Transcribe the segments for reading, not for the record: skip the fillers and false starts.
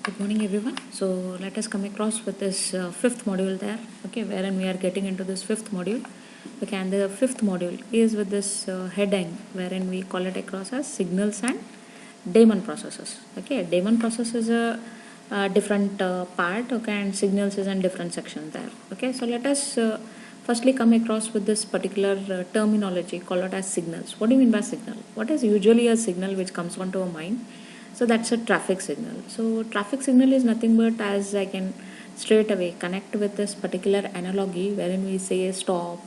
Good morning, everyone. So let us come across with this fifth module there, okay, wherein we are getting into this fifth module. Okay, and the fifth module is with this heading, wherein we call it across as signals and daemon processes. Okay, daemon process is a different part, okay, and signals is in different sections there. Okay, so let us firstly come across with this particular terminology called it as signals. What do you mean by signal? What is usually a signal which comes onto our mind? So that's a traffic signal. So traffic signal is nothing but, as I can straight away connect with this particular analogy wherein we say stop,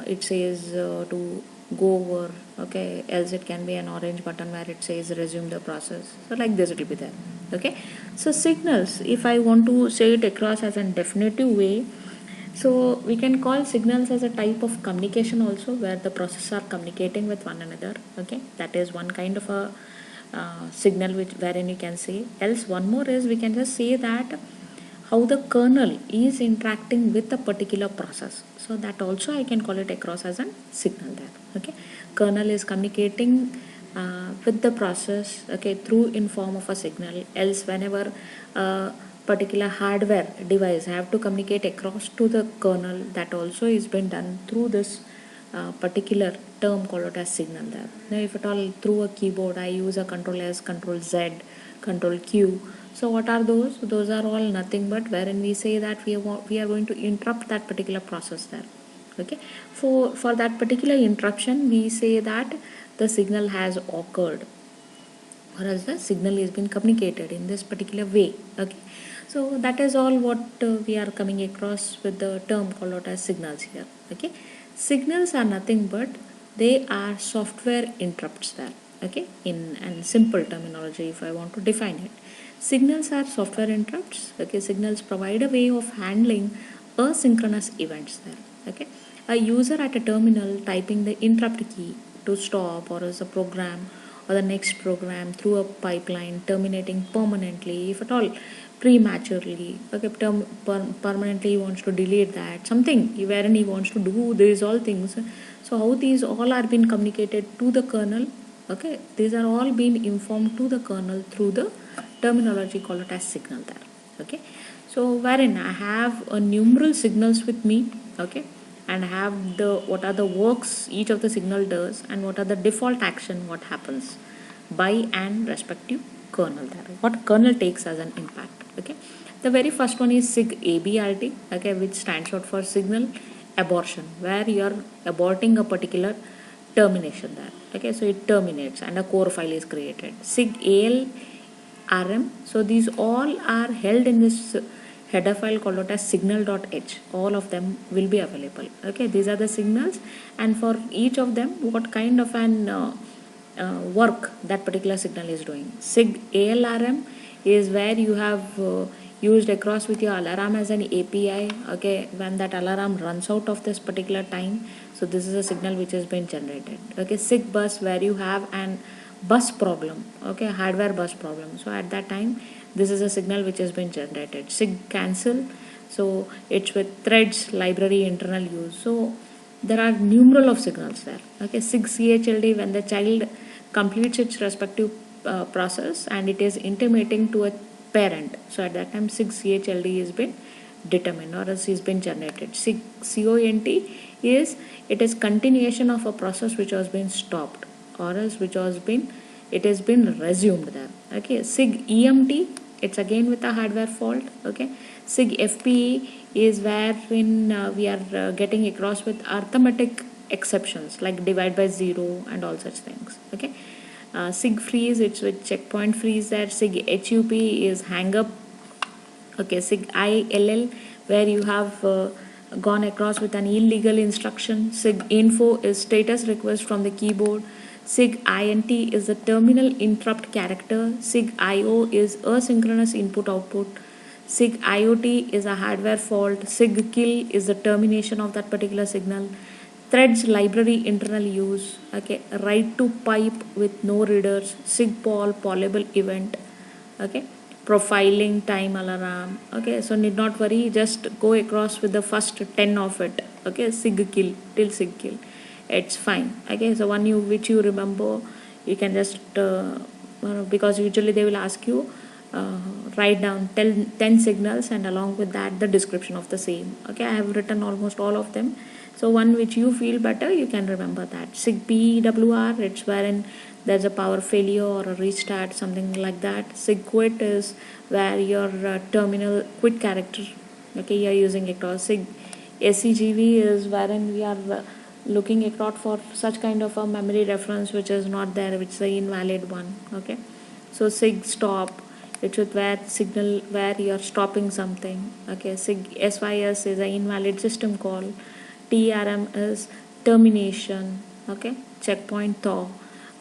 it says to go over, okay, else it can be an orange button where it says resume the process. So like this it will be there. Okay, so signals, if I want to say it across as a definitive way, so we can call signals as a type of communication also, where the processes are communicating with one another. Okay, that is one kind of a signal which wherein you can say. Else one more is we can just say that how the kernel is interacting with a particular process. So that also I can call it across as a signal there. Okay, kernel is communicating with the process, okay, through in form of a signal. Else whenever particular hardware device have to communicate across to the kernel, that also is been done through this particular term called as signal there. Now if at all through a keyboard I use a control S, control Z, control Q, so what are those? Those are all nothing but wherein we say that we are going to interrupt that particular process there. Okay, for that particular interruption we say that the signal has occurred, or else the signal is being communicated in this particular way. Okay, so that is all what we are coming across with the term called out as signals here. Okay, signals are nothing but they are software interrupts there. Okay, in simple terminology, if I want to define it, signals are software interrupts. Okay, signals provide a way of handling asynchronous events there. Okay, a user at a terminal typing the interrupt key to stop or as a program or the next program through a pipeline terminating permanently, if at all prematurely. Okay, permanently he wants to delete that something wherein he wants to do these all things. So how these all are being communicated to the kernel? Okay, these are all being informed to the kernel through the terminology called it as signal there. Okay, so wherein I have a numeral signals with me. Okay, and have the what are the works each of the signal does, and what are the default action what happens by an respective kernel there, what kernel takes as an impact. Okay, the very first one is sig abrt, okay, which stands out for signal abortion, where you are aborting a particular termination there. Okay, so it terminates and a core file is created. Sig al rm, so these all are held in this header file called out as signal.h. all of them will be available. Okay, these are the signals, and for each of them what kind of an work that particular signal is doing. Sig ALRM is where you have used across with your alarm as an API. Okay, when that alarm runs out of this particular time, so this is a signal which has been generated. Okay, Sig bus, where you have an bus problem, okay, hardware bus problem, so at that time this is a signal which has been generated. Sig cancel, so it's with threads library internal use. So there are numeral of signals there. Okay, Sig chld, when the child completes its respective process and it is intimating to a parent, so at that time Sig chld is been determined or else is been generated. Sig cont is it is continuation of a process which has been stopped, or else which has been it has been resumed there. Okay, Sig emt, it's again with a hardware fault. Okay, Sig fpe is wherein we are getting across with arithmetic exceptions like divide by zero and all such things. Okay, Sig freeze, it's with checkpoint freeze there. Sig hup is hang up. Okay, Sig ill, where you have gone across with an illegal instruction. Sig info is status request from the keyboard. Sig int is the terminal interrupt character. Sig io is asynchronous input output. Sig IoT is a hardware fault. Sig kill is the termination of that particular signal. Threads library internal use. Okay, write to pipe with no readers. Sig poll pollable event. Okay, profiling time alarm. Okay, so need not worry, just go across with the first 10 of it. Okay, sig kill till sig kill, it's fine. Okay, so one which you remember, you can just because usually they will ask you write down 10 signals, and along with that the description of the same. Okay, I have written almost all of them, so one which you feel better, you can remember that. SIG PWR, it's wherein there's a power failure or a restart, something like that. SIG quit is where your terminal quit character, okay, you are using across. SIG SCGV is wherein we are looking across for such kind of a memory reference which is not there, which is the invalid one. Okay, so SIG stop, it's with where signal where you are stopping something. Okay, SIG SYS is an invalid system call. TRM is termination. Okay, checkpoint thaw.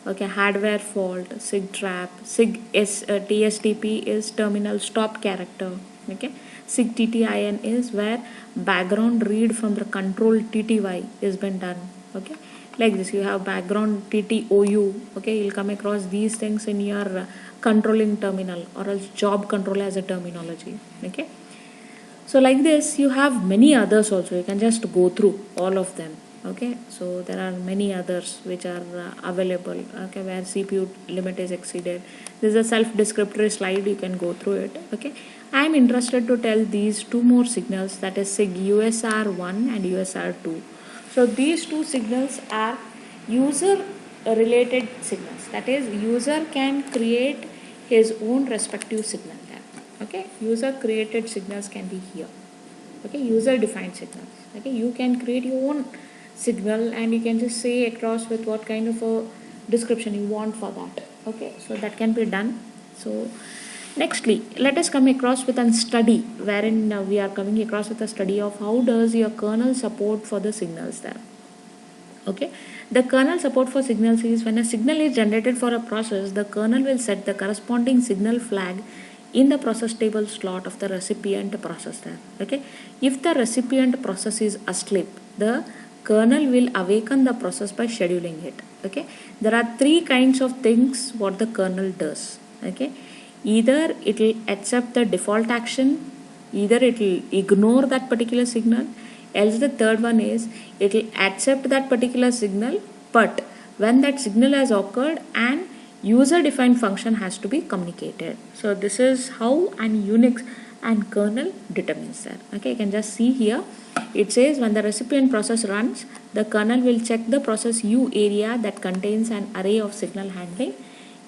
Okay, hardware fault. SIG trap. SIG TSTP is terminal stop character. Okay, SIG TTIN is where background read from the control TTY is been done. Okay, like this you have background TTOU. Okay, you'll come across these things in your controlling terminal, or else job control as a terminology. Okay, so like this you have many others also, you can just go through all of them. Okay, so there are many others which are available. Okay, where CPU limit is exceeded, this is a self descriptory slide, you can go through it. Okay, I am interested to tell these two more signals, that is SIG USR1 and USR2. so these two signals are user related signals, that is user can create his own respective signal there. Okay, user created signals can be here. Okay, user defined signals. Okay, you can create your own signal and you can just say across with what kind of a description you want for that. Okay, so that can be done. So nextly, let us come across with a study wherein we are coming across with a study of how does your kernel support for the signals there. Okay, the kernel support for signals is when a signal is generated for a process, the kernel will set the corresponding signal flag in the process table slot of the recipient process there. Okay, if the recipient process is asleep, the kernel will awaken the process by scheduling it. Okay, there are three kinds of things what the kernel does. Okay, either it will accept the default action, either it will ignore that particular signal, else the third one is it will accept that particular signal, but when that signal has occurred and user defined function has to be communicated. So this is how an Unix and kernel determines that. Okay, you can just see here, it says when the recipient process runs, the kernel will check the process U area that contains an array of signal handling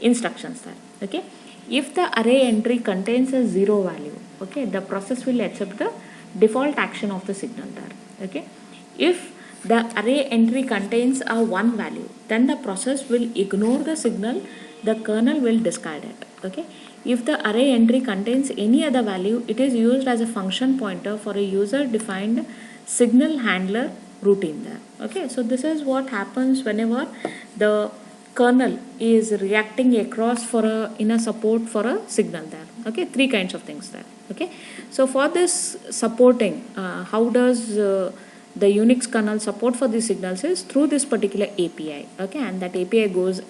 instructions there. Okay, if the array entry contains a 0 value, okay, the process will accept the default action of the signal there. Okay, if the array entry contains a 1 value, then the process will ignore the signal, the kernel will discard it. Okay, if the array entry contains any other value, it is used as a function pointer for a user defined signal handler routine there. Okay, so this is what happens whenever the kernel is reacting across for a in a support for a signal there. Okay, three kinds of things there. Okay, so for this supporting, how does the Unix kernel support for these signals is through this particular API. Okay, and that API goes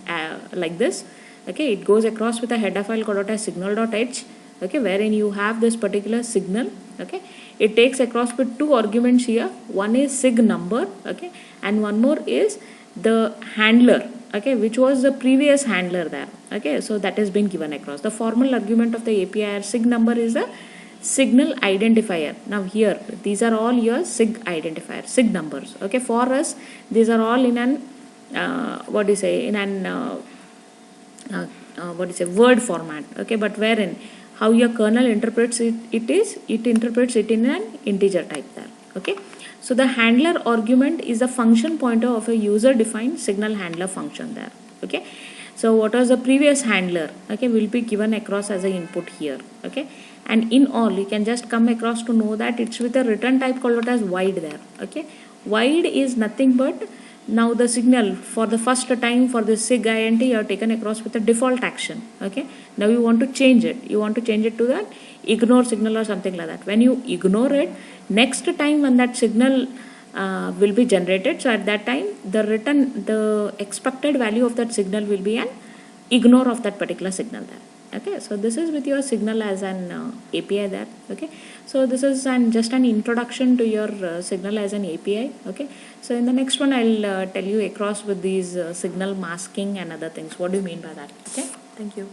like this. Okay, it goes across with a header file called as signal.h. Okay, wherein you have this particular signal. Okay, it takes across with two arguments here, one is sig number, okay, and one more is the handler, okay, which was the previous handler there. Okay, so that has been given across. The formal argument of the API or sig number is the signal identifier. Now here these are all your sig identifier, sig numbers. Okay, for us these are all in an what do you say, in an what is a word format. Okay, but wherein how your kernel interprets it, it interprets it in an integer type there. Okay, so the handler argument is the function pointer of a user defined signal handler function there. Okay, so what was the previous handler, okay, will be given across as an input here. Okay, and in all you can just come across to know that it's with a return type called as void there. Okay, void is nothing but now the signal for the first time for the sig int you have taken across with a default action. Okay, now you want to change it, to that ignore signal or something like that. When you ignore it, next time when that signal will be generated, so at that time the expected value of that signal will be an ignore of that particular signal there. Okay, so this is with your signal as an API there. Okay, so this is just an introduction to your signal as an API. Okay, so in the next one I'll tell you across with these signal masking and other things. What do you mean by that? Okay, thank you.